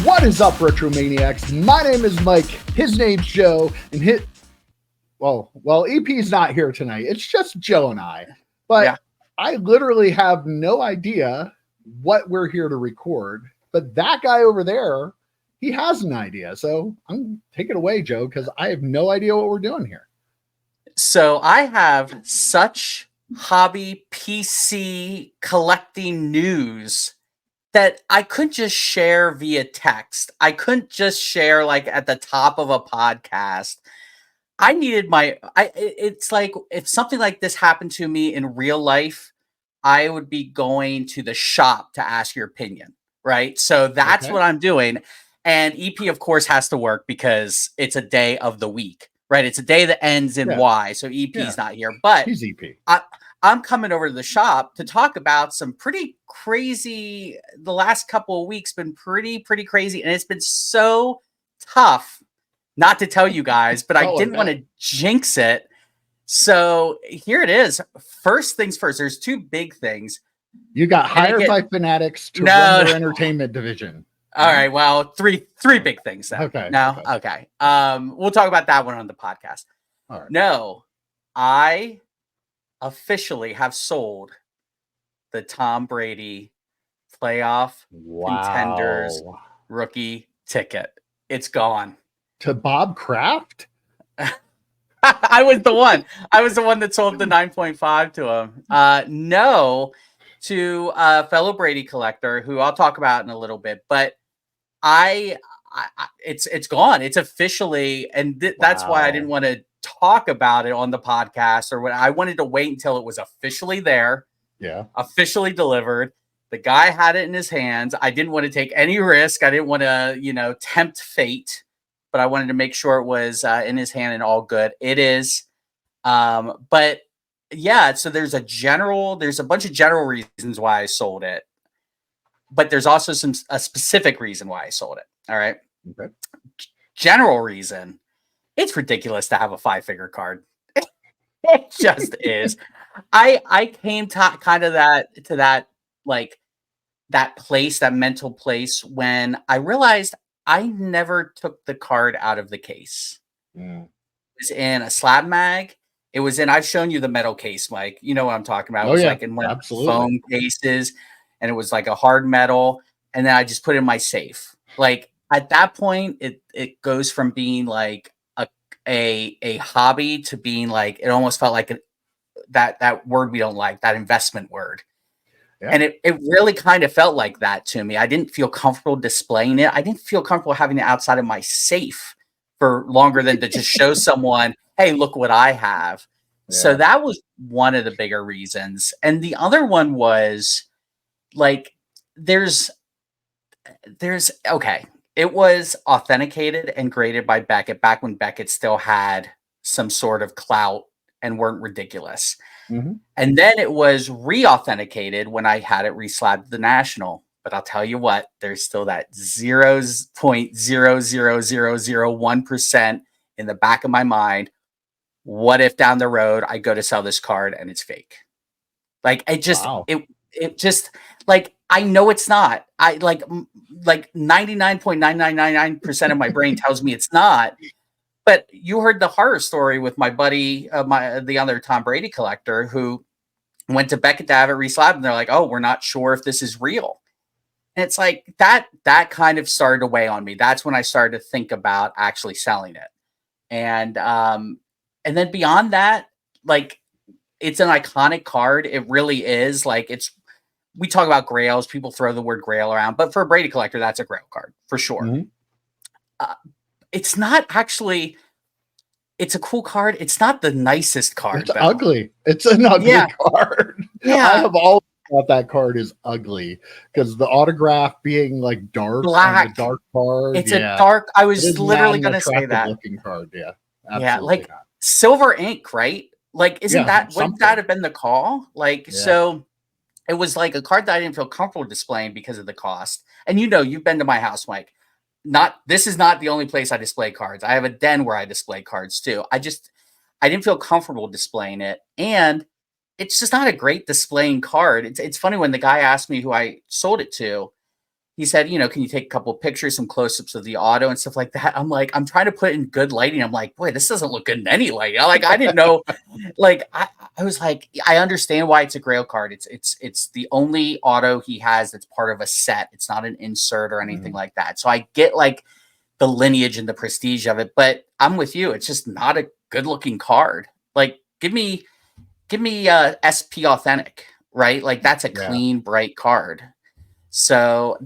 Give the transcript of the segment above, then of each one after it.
What is up, Retromaniacs? My name is Mike. His name's Joe, and EP's not here tonight. It's just Joe and I. But I literally have no idea what we're here to record. But that guy over there, he has an idea. So I'm take it away, Joe, because I have no idea what we're doing here. So I have such hobby PC collecting news that I couldn't just share via text. I couldn't just share like at the top of a podcast. I needed it's like if something like this happened to me in real life, I would be going to the shop to ask your opinion, right? So that's what I'm doing. And EP, of course, has to work because it's a day of the week, right? It's a day that ends in Y. So EP's not here, but he's EP. I'm coming over to the shop to talk about some pretty crazy. The last couple of weeks been pretty crazy, and it's been so tough not to tell you guys, but I didn't want to jinx it. So here it is. First things first. There's two big things. You got hired by Fanatics to run their entertainment division. All right. Well, three big things then. Okay. Okay. We'll talk about that one on the podcast. All right. No, I officially have sold the Tom Brady playoff contenders rookie ticket. It's gone. To Bob Kraft? I was the one. I was the one that sold the 9.5 to him. No, to a fellow Brady collector who I'll talk about in a little bit. But it's gone. It's officially, and that's why I didn't want to talk about it on the podcast or what. I wanted to wait until it was officially there. Yeah. Officially delivered. The guy had it in his hands. I didn't want to take any risk. I didn't want to, tempt fate, but I wanted to make sure it was in his hand and all good. It is. But yeah, so there's a bunch of general reasons why I sold it, but there's also a specific reason why I sold it. All right. Okay. General reason. It's ridiculous to have a 5-figure card. It just is. I came to kind of that place, that mental place when I realized I never took the card out of the case. Mm. It was in a slab mag. It was in, I've shown you the metal case, Mike. You know what I'm talking about. It was like in one of the foam cases, and it was like a hard metal. And then I just put it in my safe. Like at that point, it goes from being like a hobby to being like, it almost felt like that word we don't like, that investment word. Yeah. And it really kind of felt like that to me. I didn't feel comfortable displaying it. I didn't feel comfortable having it outside of my safe for longer than to just show someone, hey, look what I have. Yeah. So that was one of the bigger reasons. And the other one was like, it was authenticated and graded by Beckett back when Beckett still had some sort of clout and weren't ridiculous. Mm-hmm. And then it was re-authenticated when I had it reslabbed to the National. But I'll tell you what, there's still that 0.00001% in the back of my mind. What if down the road I go to sell this card and it's fake? Like it just, it just like, I know it's not. I like 99.9999% of my brain tells me it's not. But you heard the horror story with my buddy, the other Tom Brady collector, who went to Beckett to have it reslabbed, and they're like, "Oh, we're not sure if this is real." And it's like that kind of started to weigh on me. That's when I started to think about actually selling it. And then beyond that, like it's an iconic card. It really is. Like we talk about grails. People throw the word grail around, but for a Brady collector, that's a grail card for sure. Mm-hmm. It's not actually. It's a cool card. It's not the nicest card. It's ugly. It's an ugly card. Yeah, I have always thought that card is ugly because the autograph being like dark, black, the dark card. It's a dark. I was literally going to say that looking card. Yeah, like not. Silver ink, right? Like, wouldn't that have been the call? Like, so it was like a card that I didn't feel comfortable displaying because of the cost. And you've been to my house, Mike. This is not the only place I display cards. I have a den where I display cards too. I didn't feel comfortable displaying it. And it's just not a great displaying card. It's funny when the guy asked me who I sold it to, he said, you know, can you take a couple of pictures, some close-ups of the auto and stuff like that? I'm like, I'm trying to put in good lighting. I'm like, boy, this doesn't look good in any lighting. Like, I didn't know. Like, I was like, I understand why it's a Grail card. It's the only auto he has that's part of a set. It's not an insert or anything like that. So I get like the lineage and the prestige of it, but I'm with you. It's just not a good-looking card. Like, give me SP Authentic, right? Like, that's a clean, bright card. So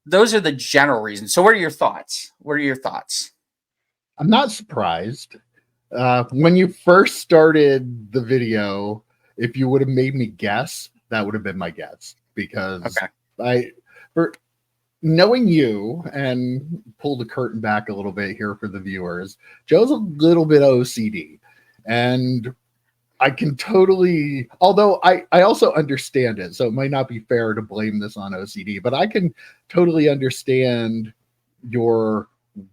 those are the general reasons. So what are your thoughts? I'm not surprised. When you first started the video, if you would have made me guess, that would have been my guess, because for knowing you, and pull the curtain back a little bit here for the viewers, Joe's a little bit OCD, and I can totally, although I also understand it, so it might not be fair to blame this on OCD, but I can totally understand your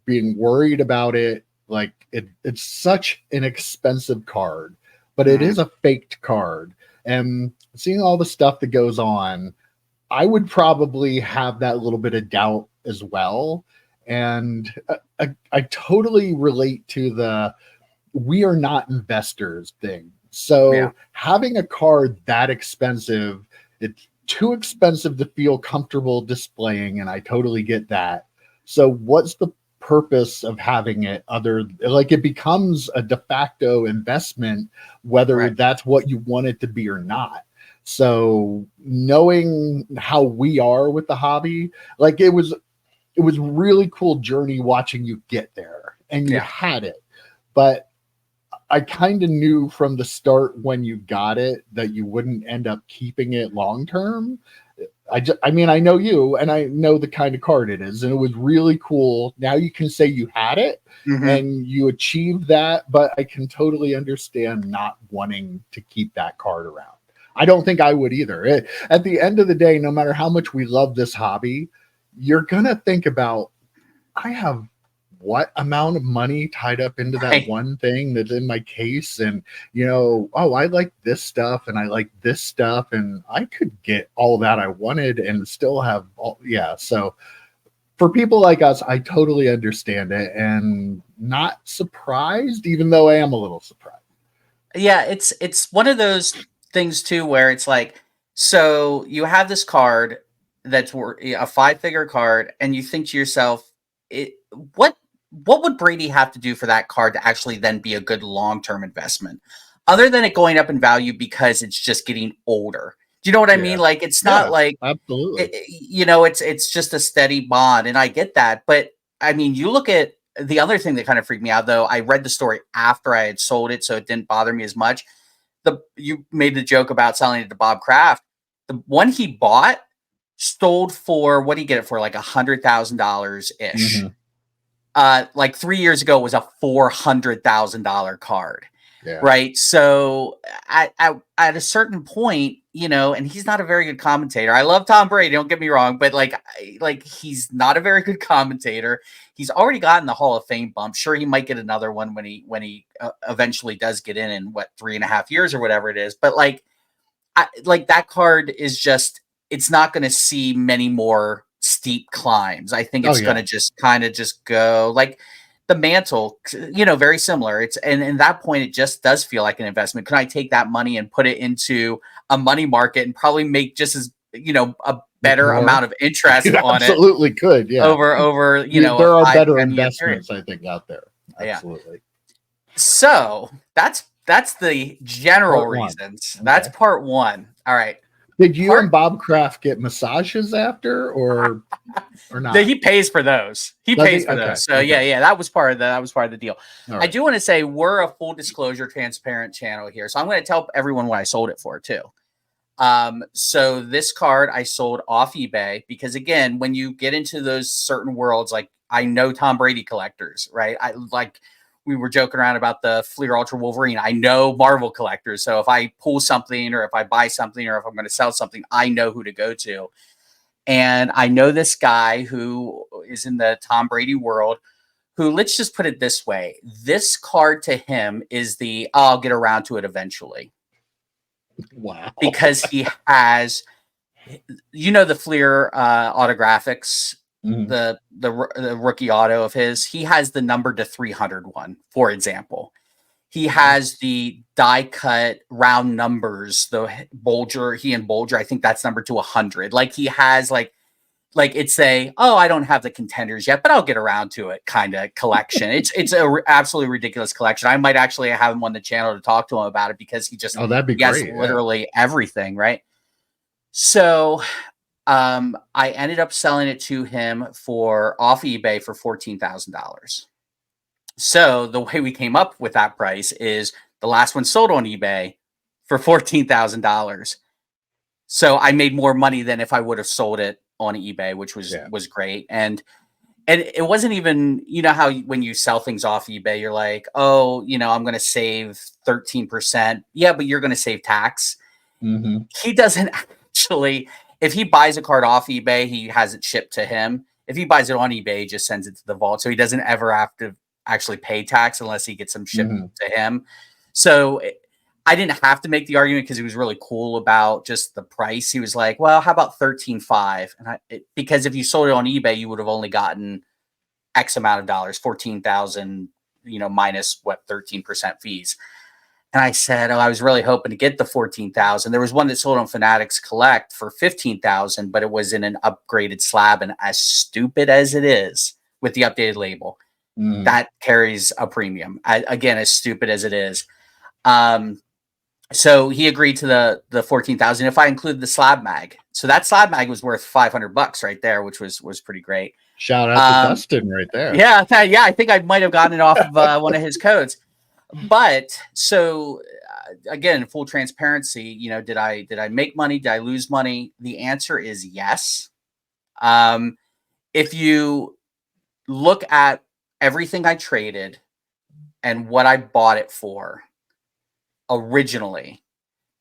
being worried about it. Like, it's such an expensive card, but it is a faked card. And seeing all the stuff that goes on, I would probably have that little bit of doubt as well. And I totally relate to the we are not investors thing. So having a card that expensive, it's too expensive to feel comfortable displaying, and I totally get that. So what's the purpose of having it other, like, it becomes a de facto investment, whether that's what you want it to be or not. So knowing how we are with the hobby, like, it was really cool journey watching you get there, and you had it. But I kind of knew from the start when you got it that you wouldn't end up keeping it long term. I mean, I know you, and I know the kind of card it is, and it was really cool. Now you can say you had it and you achieved that, but I can totally understand not wanting to keep that card around. I don't think I would either. At the end of the day, no matter how much we love this hobby, you're gonna think about, I have what amount of money tied up into that one thing that's in my case, and you know, oh, I like this stuff and I like this stuff, and I could get all that I wanted and still have all. So for people like us, I totally understand it, and not surprised, even though I am a little surprised. It's one of those things too where it's like, so you have this card that's a 5-figure card, and you think to yourself, what would Brady have to do for that card to actually then be a good long-term investment, other than it going up in value because it's just getting older? Do you know what I mean? Like, it's not like, absolutely, you know, it's just a steady bond, and I get that. But I mean, you look at the other thing that kind of freaked me out, though. I read the story after I had sold it, so it didn't bother me as much. You made the joke about selling it to Bob Kraft. The one he bought sold for, what did he get it for? Like $100,000 ish. Like 3 years ago, it was a $400,000 card. Right. So at a certain point, you know, and he's not a very good commentator. I love Tom Brady, don't get me wrong, but like he's not a very good commentator. He's already gotten the Hall of Fame bump. Sure, he might get another one when he eventually does get in what, 3.5 years or whatever it is. But like that card is just, it's not going to see many more steep climbs. I think it's going to just kind of just go like the mantle, you know, very similar. It's, and at that point, it just does feel like an investment. Can I take that money and put it into a money market and probably make just as, you know, a better amount of interest on it? Absolutely could. Yeah. Over, you know, there are better investments, I think, out there. Absolutely. So that's the general reasons. That's part one. All right. Did you and Bob Kraft get massages after, or not? He pays for those. He pays for those. So yeah, that was part of the deal. Right. I do want to say we're a full disclosure, transparent channel here, so I'm going to tell everyone what I sold it for too. So this card I sold off eBay because, again, when you get into those certain worlds, like, I know Tom Brady collectors, right? We were joking around about the Fleer Ultra Wolverine. I know Marvel collectors. So if I pull something, or if I buy something, or if I'm going to sell something, I know who to go to. And I know this guy who is in the Tom Brady world, who, let's just put it this way. This card to him is I'll get around to it eventually. Wow. Because he has you know, the Fleer autographics, the rookie auto of his, he has the number to 300 one, for example. He has the die cut round numbers, the Bolger, I think that's number to 100. Like he has like it's I don't have the contenders yet, but I'll get around to it kind of collection. It's a absolutely ridiculous collection. I might actually have him on the channel to talk to him about it because he just that'd be great. Has literally everything, right? So I ended up selling it to him off eBay for $14,000. So the way we came up with that price is the last one sold on eBay for $14,000. So I made more money than if I would have sold it on eBay, which was great. And it wasn't even, you know, how when you sell things off eBay, you're like, oh, you know, I'm going to save 13%. Yeah, but you're going to save tax. He doesn't actually, if he buys a card off eBay, he has it shipped to him. If he buys it on eBay, he just sends it to the vault. So he doesn't ever have to actually pay tax unless he gets them shipped to him. So I didn't have to make the argument because he was really cool about just the price. He was like, well, how about 13.5? And because if you sold it on eBay, you would have only gotten X amount of dollars, 14,000, you know, minus 13% fees. And I said, I was really hoping to get the 14,000. There was one that sold on Fanatics Collect for 15,000, but it was in an upgraded slab. And as stupid as it is with the updated label, that carries a premium. Again, as stupid as it is. So he agreed to the 14,000 if I include the slab mag. So that slab mag was worth $500 right there, which was pretty great. Shout out to Dustin right there. Yeah, I think I might have gotten it off of one of his codes. But so again, full transparency, you know, did I make money? Did I lose money? The answer is yes. If you look at everything I traded and what I bought it for originally,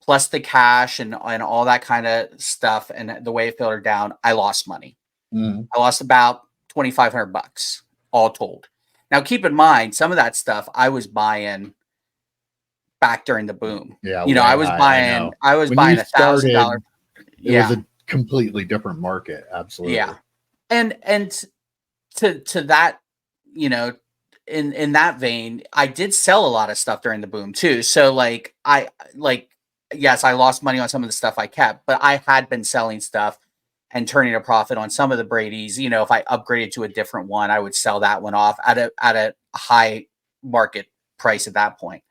plus the cash and all that kind of stuff and the way it filtered down, I lost money. I lost about $2,500 all told. Now, keep in mind, some of that stuff I was buying back during the boom. Yeah, you know, I was buying $1,000. It was a completely different market. Absolutely. Yeah, and to that, you know, in that vein, I did sell a lot of stuff during the boom too. So yes, I lost money on some of the stuff I kept, but I had been selling stuff and turning a profit on some of the Brady's. You know, if I upgraded to a different one, I would sell that one off at a high market price at that point.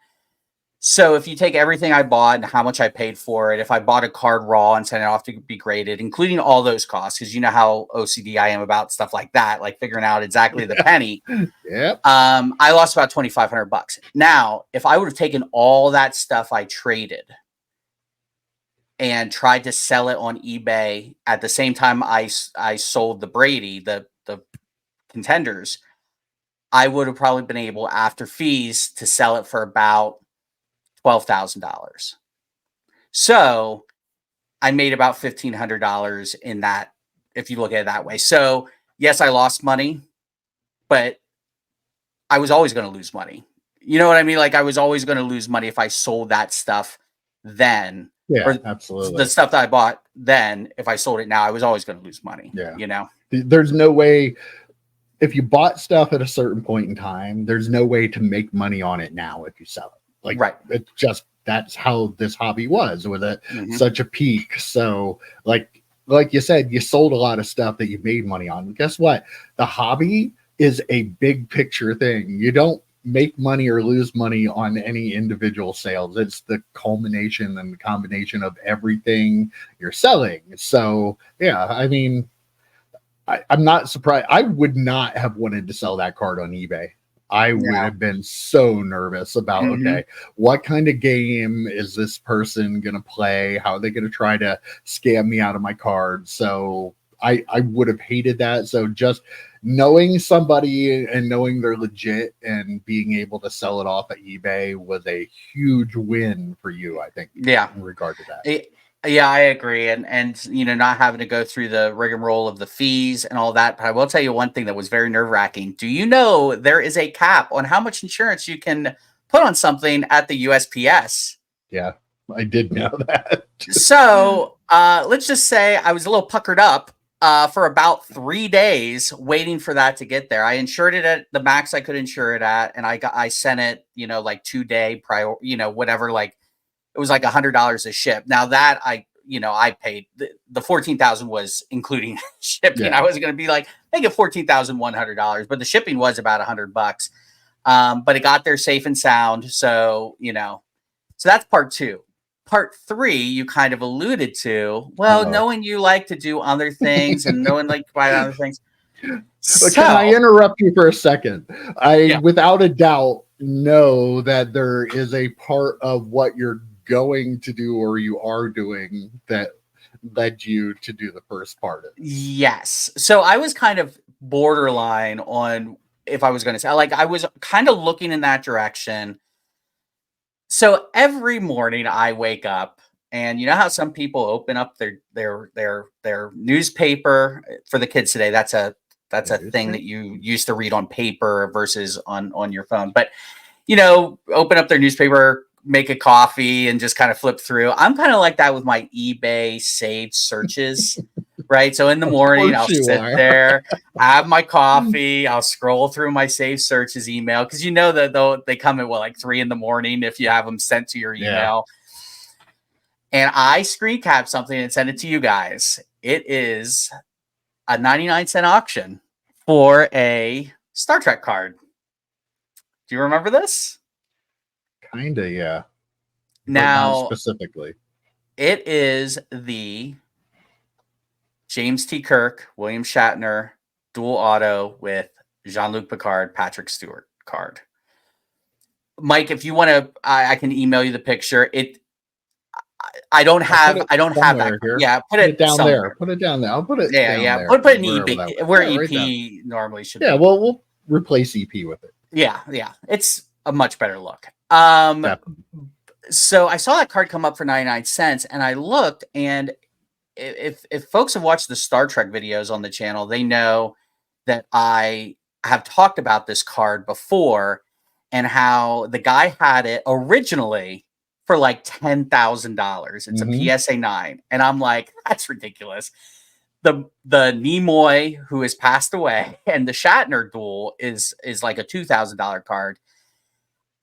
So if you take everything I bought and how much I paid for it, if I bought a card raw and sent it off to be graded, including all those costs, because you know how OCD I am about stuff like that, like figuring out exactly the penny. Yep. I lost about $2,500. Now, if I would have taken all that stuff I traded and tried to sell it on eBay at the same time I sold the Brady, the contenders, I would have probably been able, after fees, to sell it for about $12,000. So I made about $1,500 in that, if you look at it that way. So yes, I lost money, but I was always going to lose money. You know what I mean? Like I was always going to lose money if I sold that stuff then. Yeah, absolutely. The stuff that I bought then, if I sold it now, I was always going to lose money. Yeah. You know, there's no way, if you bought stuff at a certain point in time, there's no way to make money on it now if you sell it. Like, right. It's just, that's how this hobby was with it. Such a peak. So like you said, you sold a lot of stuff that you made money on. Guess what? The hobby is a big picture thing. You don't make money or lose money on any individual sales. It's the culmination and the combination of everything you're selling. So yeah, I mean, I'm not surprised. I would not have wanted to sell that card on eBay. I would have been so nervous about, okay, what kind of game is this person going to play? How are they going to try to scam me out of my card? So I would have hated that. So just knowing somebody and knowing they're legit and being able to sell it off at eBay was a huge win for you, I think. Yeah. In regard to that. Yeah, I agree. And, you know, not having to go through the rigmarole of the fees and all that. But I will tell you one thing that was very nerve wracking. Do you know there is a cap on how much insurance you can put on something at the USPS? Yeah, I did know that. So Let's just say I was a little puckered up for about 3 days waiting for that to get there. I insured it at the max I could insure it at, and I sent it, like 2-day prior, whatever, like it was like $100 a ship. Now that I paid the 14,000 was including shipping. Yeah. I was going to be like, I get $14,100, but the shipping was about $100. But it got there safe and sound. So, so that's part 2. Part 3, you kind of alluded to, knowing you like to do other things and knowing like buy other things. But can I interrupt you for a second? Without a doubt, know that there is a part of what you're going to do or you are doing that led you to do the first part of it. Yes. So I was kind of borderline on if I was going to say, like, I was kind of looking in that direction. So every morning I wake up, and you know how some people open up their newspaper for the kids today. That's a thing that you used to read on paper versus on your phone. But open up their newspaper, make a coffee, and just kind of flip through. I'm kind of like that with my eBay saved searches. Right. So in the morning, I'll sit there, have my coffee. I'll scroll through my saved searches email. Cause that they come at like 3 a.m. if you have them sent to your email. Yeah. And I screen cap something and send it to you guys. It is a 99-cent auction for a Star Trek card. Do you remember this? Kinda, yeah. Now, specifically, it is the James T. Kirk, William Shatner, dual auto with Jean-Luc Picard, Patrick Stewart card. Mike, if you want to, I can email you the picture. I don't have that. Here. Yeah, put it down somewhere. There. Put it down there. I'll put it. Yeah, down there. Put it in EP, where EP normally should be. Yeah, well, we'll replace EP with it. Yeah. It's a much better look. So I saw that card come up for 99 cents, and I looked, and if folks have watched the Star Trek videos on the channel, they know that I have talked about this card before and how the guy had it originally for like $10,000. It's a PSA 9. And I'm like, that's ridiculous. The Nimoy, who has passed away, and the Shatner duel is like a $2,000 card.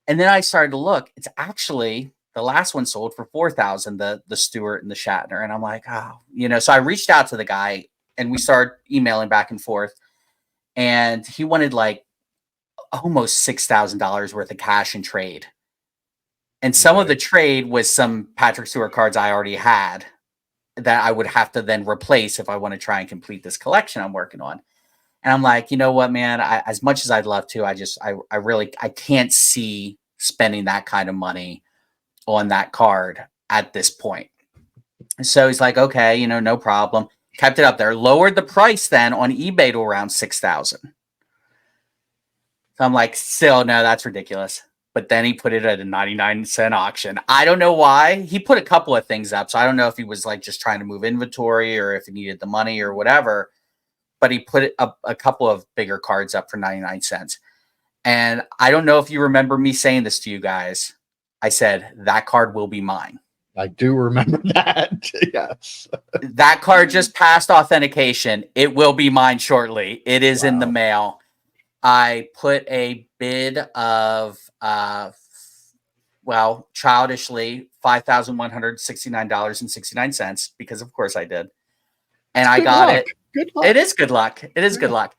And then I started to look. It's actually the last one sold for $4,000, the Stewart and the Shatner. And I'm like, so I reached out to the guy and we started emailing back and forth. And he wanted like almost $6,000 worth of cash in trade. And some of the trade was some Patrick Stewart cards I already had that I would have to then replace if I want to try and complete this collection I'm working on. And I'm like, you know what, man, as much as I'd love to, I can't see spending that kind of money on that card at this point. So he's like, okay, no problem. Kept it up there, lowered the price then on eBay to around 6,000. So I'm like, still, no, that's ridiculous. But then he put it at a 99-cent auction. I don't know why. He put a couple of things up. So I don't know if he was like just trying to move inventory or if he needed the money or whatever. But he put a couple of bigger cards up for 99 cents. And I don't know if you remember me saying this to you guys. I said, that card will be mine. I do remember that. Yes. That card just passed authentication. It will be mine shortly. It is in the mail. I put a bid of, childishly, $5,169.69, because of course I did. And I got it. Good luck. It is good luck. It is good luck.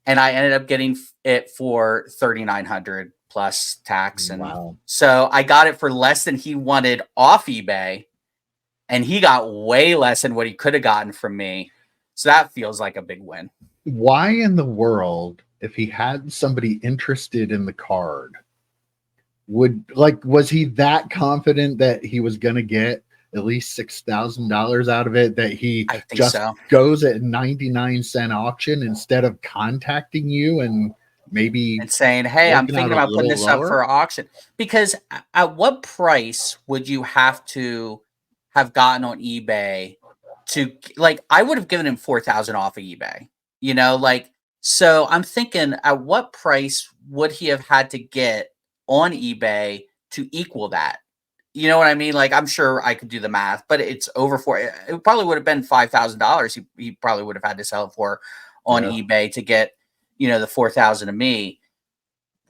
And I ended up getting it for $3,900 plus tax. And so I got it for less than he wanted off eBay. And he got way less than what he could have gotten from me. So that feels like a big win. Why in the world, if he had somebody interested in the card, was he that confident that he was going to get at least $6,000 out of it, that he just goes at 99-cent auction instead of contacting you and maybe saying, hey, I'm thinking about putting this up for auction? Because at what price would you have to have gotten on eBay to, like, I would have given him 4,000 off of eBay, so I'm thinking, at what price would he have had to get on eBay to equal that? You know what I mean? Like, I'm sure I could do the math, but it's over for it. It probably would have been $5,000. He probably would have had to sell it for on eBay to get, the 4,000 of me.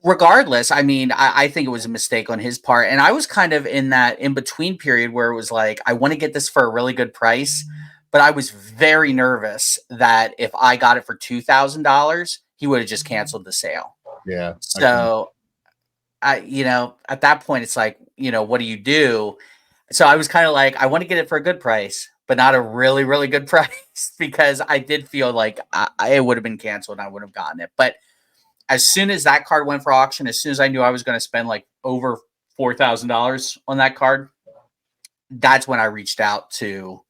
Regardless, I mean, I think it was a mistake on his part. And I was kind of in that in between period where it was like, I want to get this for a really good price, but I was very nervous that if I got it for $2,000, he would have just canceled the sale. Yeah. So at that point, it's like, what do you do? So I was kind of like, I want to get it for a good price, but not a really, really good price, because I did feel like it would have been canceled and I would have gotten it. But as soon as that card went for auction, as soon as I knew I was going to spend like over $4,000 on that card, that's when I reached out to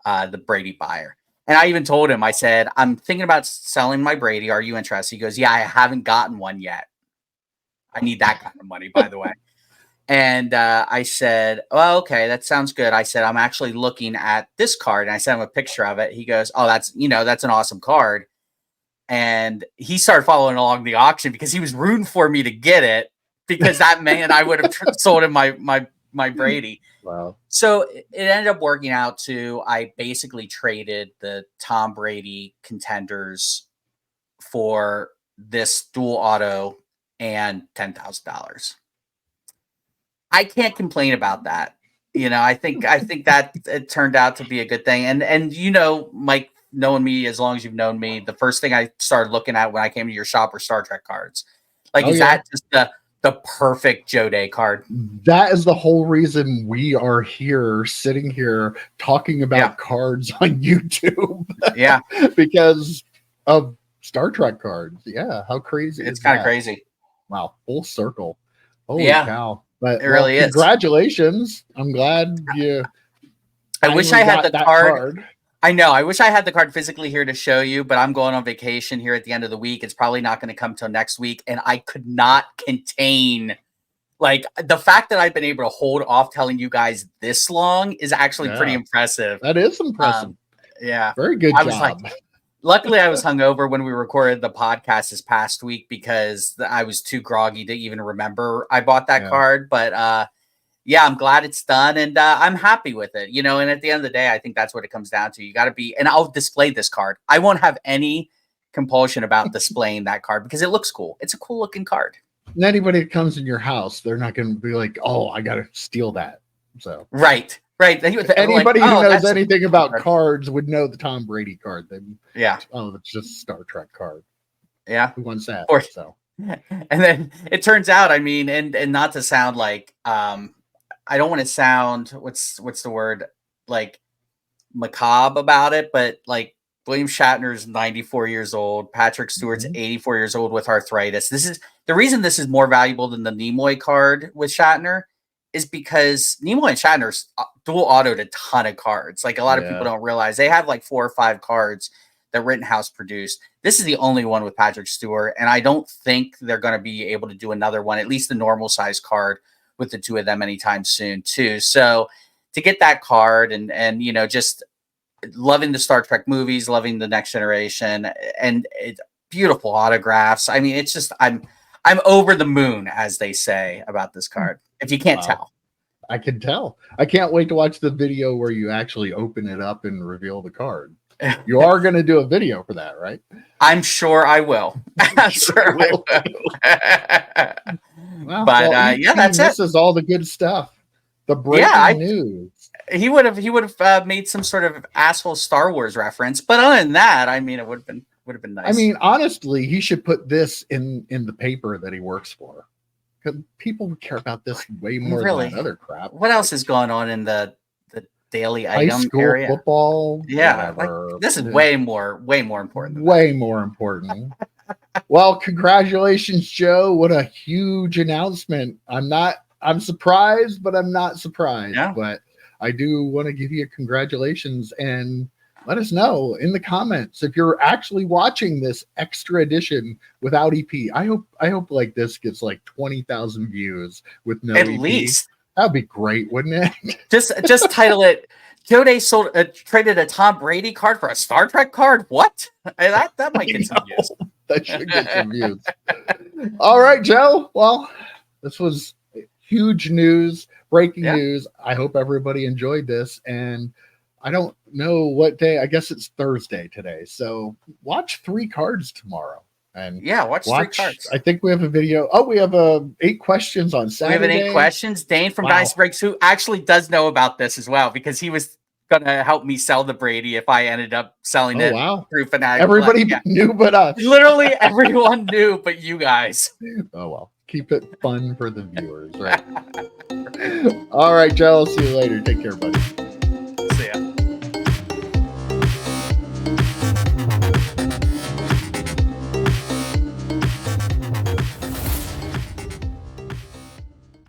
the Brady buyer. And I even told him, I said, I'm thinking about selling my Brady. Are you interested? He goes, yeah, I haven't gotten one yet. I need that kind of money, by the way. And I said, oh, okay, that sounds good. I said, I'm actually looking at this card. And I sent him a picture of it. He goes, oh, that's an awesome card. And he started following along the auction because he was rooting for me to get it, because that man, I would have sold him my Brady. Wow. So it ended up working out to, I basically traded the Tom Brady Contenders for this dual auto and $10,000. I can't complain about that. I think that it turned out to be a good thing. And Mike, knowing me as long as you've known me, the first thing I started looking at when I came to your shop were Star Trek cards. Like, that just the perfect Joe Day card? That is the whole reason we are here, sitting here talking about cards on YouTube. Yeah. Because of Star Trek cards. Yeah. How crazy it's kind of crazy. Wow. Full circle. Holy cow. But it really is. Congratulations. I'm glad you. I wish I had the card. I know. I wish I had the card physically here to show you, but I'm going on vacation here at the end of the week. It's probably not going to come till next week. And I could not contain, like, the fact that I've been able to hold off telling you guys this long is actually pretty impressive. That is impressive. Yeah. Very good job. Was like, luckily, I was hungover when we recorded the podcast this past week, because I was too groggy to even remember I bought that card. But yeah, I'm glad it's done, and I'm happy with it. And at the end of the day, I think that's what it comes down to. You got to be, and I'll display this card. I won't have any compulsion about displaying that card because it looks cool. It's a cool looking card. And anybody that comes in your house, they're not going to be like, oh, I got to steal that. So Right. Anybody who knows anything about cards would know the Tom Brady card. Oh, it's just a Star Trek card. Yeah. Who wants that? So. And then it turns out, I mean, and not to sound like, I don't want to sound, what's the word, like macabre about it, but like William Shatner's 94 years old. Patrick Stewart's 84 years old with arthritis. This is the reason this is more valuable than the Nimoy card with Shatner, is because Nimoy and Shatner's dual autoed a ton of cards. Like, a lot of people don't realize they have like 4 or 5 cards that Rittenhouse produced. This is the only one with Patrick Stewart, and I don't think they're going to be able to do another one, at least the normal size card, with the 2 of them anytime soon too. So to get that card and just loving the Star Trek movies, loving the Next Generation, and beautiful autographs. I mean, it's just, I'm over the moon, as they say about this card. If you can't tell. I can tell. I can't wait to watch the video where you actually open it up and reveal the card. You are going to do a video for that, right? I'm sure I will. I'm sure I will. But that's it. This is all the good stuff. The breaking news. He would have made some sort of asshole Star Wars reference, but other than that, I mean, it would have been nice. I mean, honestly, he should put this in the paper that he works for, because people would care about this way more than that other crap. What else is going on in the daily high item school area? Football? Yeah, like, this is way more important. Way more important. Well, congratulations, Joe. What a huge announcement. I'm surprised, but I'm not surprised. Yeah. But I do want to give you congratulations, and let us know in the comments if you're actually watching this extra edition without EP. I hope like this gets like 20,000 views with no at EP. least. That'd be great, wouldn't it? Just title it, Joe Day traded a Tom Brady card for a Star Trek card. What? That might get some views. That should get some views. All right, Joe. Well, this was huge news, breaking news. I hope everybody enjoyed this. And I don't know what day. I guess it's Thursday today. So watch 3 cards tomorrow. And watch 3 cards. I think we have a video. Oh, we have 8 questions on Saturday. We have 8 questions. Dane from Dynasty Breaks, who actually does know about this as well, because he was going to help me sell the Brady if I ended up selling it through Fanatic. Everybody knew but us. Literally everyone knew but you guys. Oh, well. Keep it fun for the viewers, right? All right, Joe. I'll see you later. Take care, buddy.